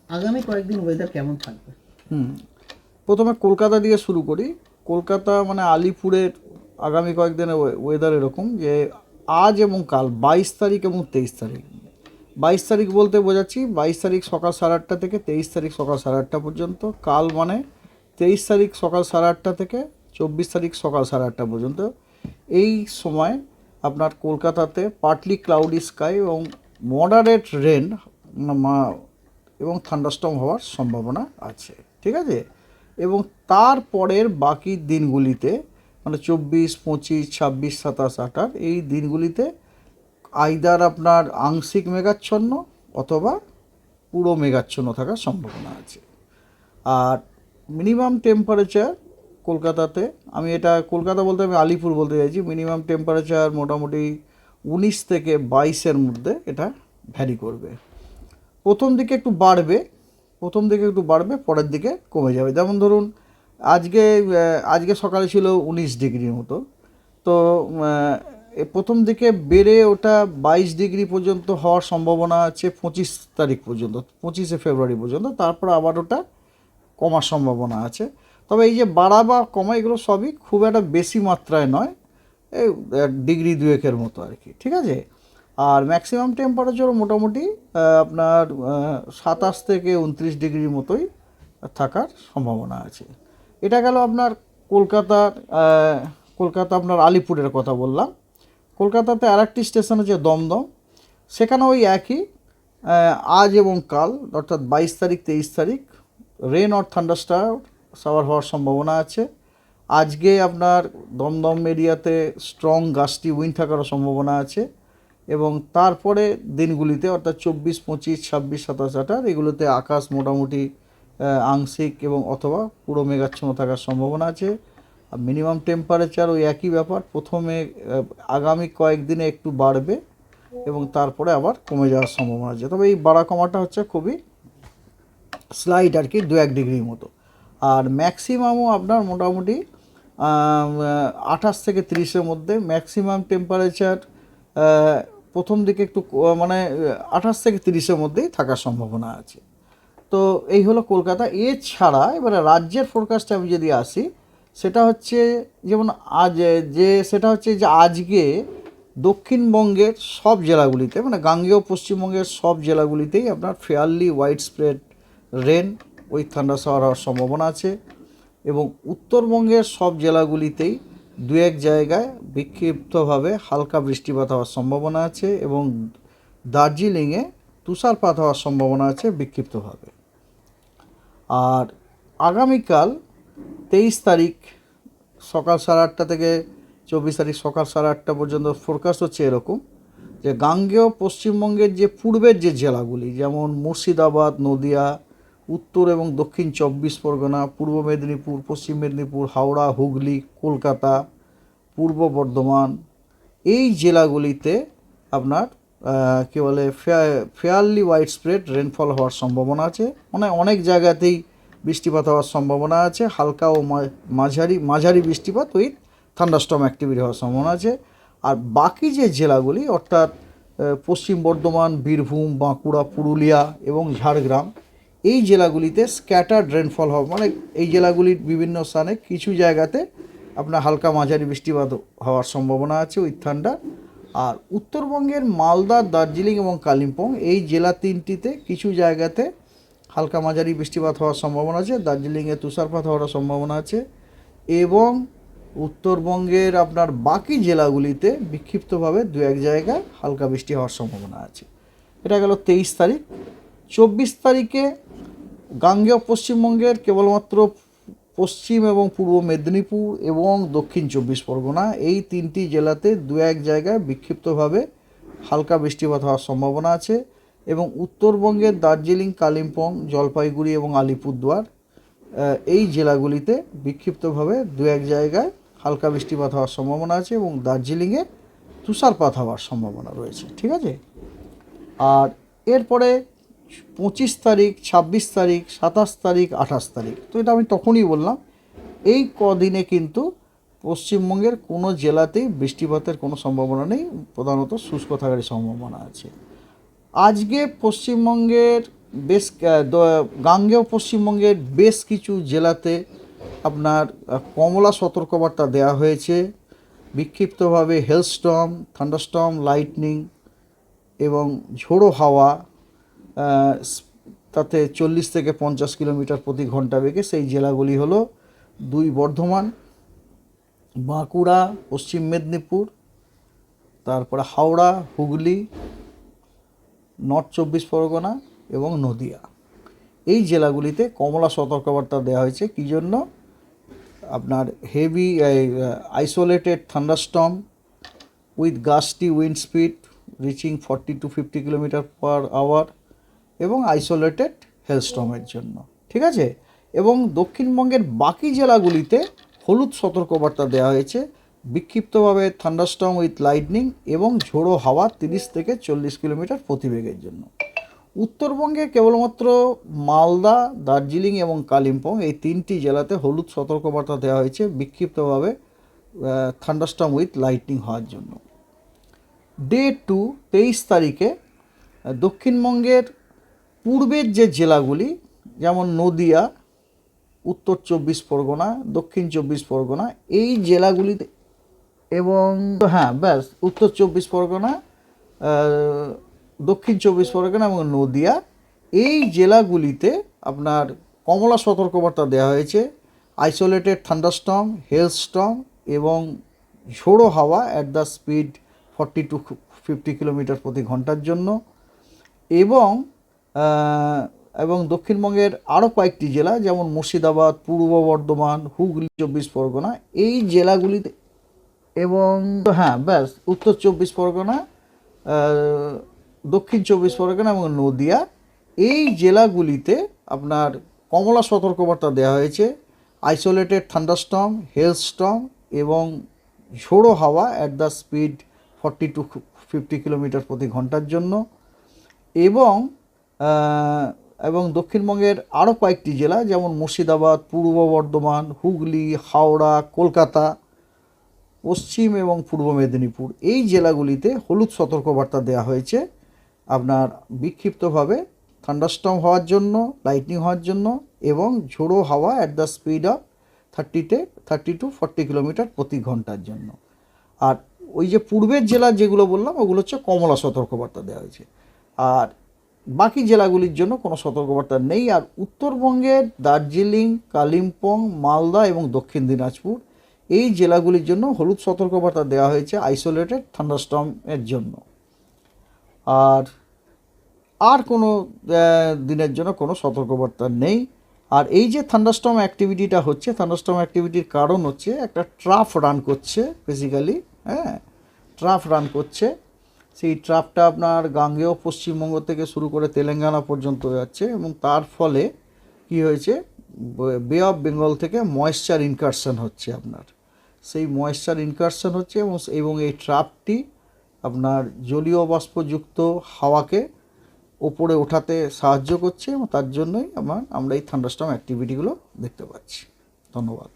আগামী কয়েকদিন ওয়েদার কেমন থাকবে? প্রথমে কলকাতা দিয়ে শুরু করি। কলকাতা মানে আলিপুরের আগামী কয়েকদিনের ওয়েদার এরকম যে আজ এবং কাল 22 তারিখ এবং 23 তারিখ। 22 তারিখ বলতে বোঝাচ্ছি 22 তারিখ সকাল 8:30 থেকে 23 তারিখ সকাল 8:30 পর্যন্ত। কাল মানে 23 তারিখ সকাল 8:30 থেকে 24 তারিখ সকাল 8:30 পর্যন্ত। এই সময় আপনার কলকাতাতে পার্টলি ক্লাউডি স্কাই এবং মডারেট রেন এবং থান্ডারস্টর্ম হওয়ার সম্ভাবনা আছে, ঠিক আছে। এবং তারপরের বাকি দিনগুলিতে মানে 24, 25, 26, 27, 28 এই দিনগুলিতে আইদার আপনার আংশিক মেঘাচ্ছন্ন অথবা পুরো মেঘাচ্ছন্ন থাকার সম্ভাবনা আছে। আর মিনিমাম টেম্পারেচার কলকাতাতে, আমি এটা কলকাতা বলতে আমি আলিপুর বলতে চাইছি, মিনিমাম টেম্পারেচার মোটামুটি 19 থেকে 22-এর মধ্যে এটা ভ্যারি করবে। প্রথম দিকে একটু বাড়বে, পরের দিকে কমে যাবে। যেমন ধরুন আজকে সকালে ছিল 19 ডিগ্রির মতো, তো প্রথম দিকে বেড়ে ওটা 22 ডিগ্রি পর্যন্ত হওয়ার সম্ভাবনা আছে 25 তারিখ পর্যন্ত, 25শে ফেব্রুয়ারি পর্যন্ত। তারপর আবার ওটা কমার সম্ভাবনা আছে। তবে এই যে বাড়া বা কমা এগুলো সবই খুব একটা বেশি মাত্রায় নয়, এই ডিগ্রি 2-1-এর মতো আর কি, ঠিক আছে। আর ম্যাক্সিমাম টেম্পারেচারও মোটামুটি আপনার 27 থেকে 29 ডিগ্রির মতোই থাকার সম্ভাবনা আছে। এটা গেল আপনার কলকাতা আপনার আলিপুরের কথা বললাম। কলকাতাতে আরেকটি স্টেশন আছে দমদম, সেখানে ওই একই আজ এবং কাল অর্থাৎ 22 তারিখ 23 তারিখ রেন অর থান্ডারস্টর্ম শাওয়ার হওয়ার সম্ভাবনা আছে। আজকে আপনার দমদম এরিয়াতে স্ট্রং গাস্টি উইন্ড থাকারও সম্ভাবনা আছে। এবং তারপরে দিনগুলিতে অর্থাৎ 24, 25, 26, 27, 28 এগুলোতে আকাশ মোটামুটি আংশিক এবং অথবা পুরো মেঘাচ্ছন্ন থাকার সম্ভাবনা আছে। আর মিনিমাম টেম্পারেচার ওই একই ব্যাপার, প্রথমে আগামী কয়েকদিনে একটু বাড়বে এবং তারপরে আবার কমে যাওয়ার সম্ভাবনা আছে। তবে এই বাড়া কমাটা হচ্ছে খুবই স্লাইট আর কি, 2-1 ডিগ্রির মতো। আর ম্যাক্সিমামও আপনার মোটামুটি 28 থেকে 30-এর মধ্যে ম্যাক্সিমাম টেম্পারেচার প্রথম দিকে একটু মানে 28 থেকে 30-এর মধ্যেই থাকার সম্ভাবনা আছে। তো এই হলো কলকাতা। এছাড়া এবারে রাজ্যের ফোরকাস্টে আমি যদি আসি, সেটা হচ্ছে যেমন সেটা হচ্ছে যে আজকে দক্ষিণবঙ্গের সব জেলাগুলিতে মানে গাঙ্গেয় পশ্চিমবঙ্গের সব জেলাগুলিতেই আপনার fairly wide spread rain with thunder shower হওয়ার সম্ভাবনা আছে। এবং উত্তরবঙ্গের সব জেলাগুলিতেই 2-1 জায়গায় বিক্ষিপ্তভাবে হালকা বৃষ্টিপাত হওয়ার সম্ভাবনা আছে এবং দার্জিলিংয়ে তুষারপাত হওয়ার সম্ভাবনা আছে বিক্ষিপ্তভাবে। আর আগামীকাল 23 তারিখ সকাল 8:30 থেকে 24 তারিখ সকাল 8:30 পর্যন্ত ফোরকাস্ট হচ্ছে এরকম যে গাঙ্গেয় পশ্চিমবঙ্গের যে পূর্বের যে জেলাগুলি যেমন মুর্শিদাবাদ, নদিয়া, উত্তর এবং দক্ষিণ 24 পরগনা, পূর্ব মেদিনীপুর, পশ্চিম মেদিনীপুর, হাওড়া, হুগলি, কলকাতা, পূর্ব বর্ধমান, এই জেলাগুলিতে আপনার কী বলে ফেয়ারলি ওয়াইড স্প্রেড রেনফল হওয়ার সম্ভাবনা আছে। মানে অনেক জায়গাতেই বৃষ্টিপাত হওয়ার সম্ভাবনা আছে, হালকা ও মাঝারি বৃষ্টিপাত উইথ থান্ডারস্টর্ম অ্যাক্টিভিটি হওয়ার সম্ভাবনা আছে। আর বাকি যে জেলাগুলি অর্থাৎ পশ্চিম বর্ধমান, বীরভূম, বাঁকুড়া, পুরুলিয়া এবং ঝাড়গ্রাম, এই জেলাগুলিতে স্ক্যাটার্ড রেনফল হবে, মানে এই জেলাগুলির বিভিন্ন স্থানে কিছু জায়গাতে আপনার হালকা মাঝারি বৃষ্টিপাত হওয়ার সম্ভাবনা আছে উইথ ঠান্ডা। আর উত্তরবঙ্গের মালদা, দার্জিলিং এবং কালিম্পং এই জেলা তিনটিতে কিছু জায়গাতে হালকা মাঝারি বৃষ্টিপাত হওয়ার সম্ভাবনা আছে, দার্জিলিংয়ে তুষারপাত হওয়ার সম্ভাবনা আছে। এবং উত্তরবঙ্গের আপনার বাকি জেলাগুলিতে বিক্ষিপ্তভাবে 2-1 জায়গায় হালকা বৃষ্টি হওয়ার সম্ভাবনা আছে। এটা গেল 23 তারিখ। 24 তারিখে গাঙ্গেয় পশ্চিমবঙ্গের কেবলমাত্র পশ্চিম এবং পূর্ব মেদিনীপুর এবং দক্ষিণ 24 পরগনা এই তিনটি জেলাতে 2-1 জায়গায় বিক্ষিপ্তভাবে হালকা বৃষ্টিপাত হওয়ার সম্ভাবনা আছে। এবং উত্তরবঙ্গের দার্জিলিং, কালিম্পং, জলপাইগুড়ি এবং আলিপুরদুয়ার এই জেলাগুলিতে বিক্ষিপ্তভাবে 2-1 জায়গায় হালকা বৃষ্টিপাত হওয়ার সম্ভাবনা আছে এবং দার্জিলিংয়ে তুষারপাত হওয়ার সম্ভাবনা রয়েছে, ঠিক আছে। আর এরপরে 25 তারিখ, 26 তারিখ, 27 তারিখ, 28 তারিখ, তো এটা আমি তখনই বললাম এই কদিনে কিন্তু পশ্চিমবঙ্গের কোনো জেলাতেই বৃষ্টিপাতের কোনো সম্ভাবনা নেই, প্রধানত শুষ্ক থাকারই সম্ভাবনা আছে। আজকে পশ্চিমবঙ্গের বেশ গাঙ্গেয় পশ্চিমবঙ্গের বেশ কিছু জেলাতে আপনার কমলা সতর্কবার্তা দেওয়া হয়েছে। বিক্ষিপ্তভাবে হেলস্টর্ম, থান্ডারস্টর্ম, লাইটনিং এবং ঝোড়ো হাওয়া, তাতে 40 থেকে 50 কিলোমিটার প্রতি ঘন্টা বেগে। সেই জেলাগুলি হলো 2 বর্ধমান, বাঁকুড়া, পশ্চিম মেদিনীপুর, তারপরে হাওড়া, হুগলি, নর্থ 24 পরগনা এবং নদিয়া। এই জেলাগুলিতে কমলা সতর্কবার্তা দেওয়া হয়েছে। কী জন্য? আপনার heavy isolated thunderstorm with gusty wind speed reaching 40 to 50 kilometre per hour এবং আইসোলেটেড হেলস্টর্মের জন্য, ঠিক আছে। এবং দক্ষিণবঙ্গের বাকি জেলাগুলিতে হলুদ সতর্কবার্তা দেওয়া হয়েছে, বিক্ষিপ্তভাবে থান্ডারস্টর্ম উইথ লাইটনিং এবং ঝোড়ো হাওয়া 30 থেকে 40 কিলোমিটার প্রতি বেগের জন্য। উত্তরবঙ্গে কেবলমাত্র মালদা, দার্জিলিং এবং কালিম্পং এই 3টি জেলাতে হলুদ সতর্কবার্তা দেওয়া হয়েছে বিক্ষিপ্তভাবে থান্ডারস্টর্ম উইথ লাইটনিং হওয়ার জন্য। ডে 2 23 তারিখে দক্ষিণবঙ্গের পূর্বের যে জেলাগুলি, যেমন নদিয়া, উত্তর 24 পরগনা, দক্ষিণ 24 পরগনা, এই জেলাগুলিতে এবং ব্যাস উত্তর 24 পরগনা, দক্ষিণ 24 পরগনা এবং নদিয়া, এই জেলাগুলিতে আপনার কমলা সতর্কবার্তা দেওয়া হয়েছে আইসোলেটেড থান্ডারস্টর্ম, হেলস্টর্ম এবং ঝোড়ো হাওয়া at the speed 40 to 50 kilometre প্রতি ঘন্টার জন্য। এবং দক্ষিণবঙ্গের আরও কয়েকটি জেলা, যেমন মুর্শিদাবাদ, পূর্ব বর্ধমান, হুগলি, 24 পরগনা, এই জেলাগুলিতে এবং ব্যাস উত্তর 24 পরগনা, দক্ষিণ 24 পরগনা এবং নদিয়া, এই জেলাগুলিতে আপনার কমলা সতর্কবার্তা দেওয়া হয়েছে আইসোলেটেড থান্ডারস্টর্ম, হেলস্টর্ম এবং ঝোড়ো হাওয়া at the speed 40 to 50 kilometre প্রতি ঘন্টার জন্য। এবং দক্ষিণবঙ্গের আরও কয়েকটি জেলা, যেমন মুর্শিদাবাদ, পূর্ব বর্ধমান, হুগলি, হাওড়া, কলকাতা, পশ্চিম এবং পূর্ব মেদিনীপুর, এই জেলাগুলিতে হলুদ সতর্কবার্তা দেওয়া হয়েছে আপনার বিক্ষিপ্তভাবে থান্ডারস্টর্ম হওয়ার জন্য, লাইটনিং হওয়ার জন্য এবং ঝোড়ো হাওয়া at the speed of 30 to 40 kilometre প্রতি ঘন্টার জন্য। আর ওই যে পূর্বের জেলা যেগুলো বললাম, ওগুলো হচ্ছে কমলা সতর্কবার্তা দেওয়া হয়েছে, আর বাকি জেলাগুলির জন্য কোনো সতর্কবার্তা নেই। আর উত্তরবঙ্গের দার্জিলিং, কালিম্পং, মালদা এবং দক্ষিণ দিনাজপুর, এই জেলাগুলির জন্য হলুদ সতর্কবার্তা দেওয়া হয়েছে আইসোলেটেড থান্ডারস্টর্মের জন্য। আর কোনো দিনের জন্য কোনো সতর্কবার্তা নেই। আর এই যে থান্ডারস্টর্ম অ্যাক্টিভিটিটা হচ্ছে, থান্ডারস্টর্ম অ্যাক্টিভিটির কারণ হচ্ছে একটা ট্রাফ রান করছে, বেসিক্যালি ট্রাফ রান করছে। সেই ট্রাফটা আপনার গাঙ্গেয় পশ্চিমবঙ্গ থেকে শুরু করে তেলেঙ্গানা পর্যন্ত যাচ্ছে এবং তার ফলে কি হয়েছে, বে অফ বেঙ্গল থেকে ময়েশ্চার ইনকারশন হচ্ছে আপনার, সেই ময়েশ্চার ইনকারশন হচ্ছে এবং এই ট্রাফটি আপনার জলীয় বাষ্পযুক্ত হাওয়াকে ওপরে ওঠাতে সাহায্য করছে এবং তার জন্যই আমরা এই থান্ডারস্টর্ম অ্যাক্টিভিটিগুলো দেখতে পাচ্ছি। ধন্যবাদ।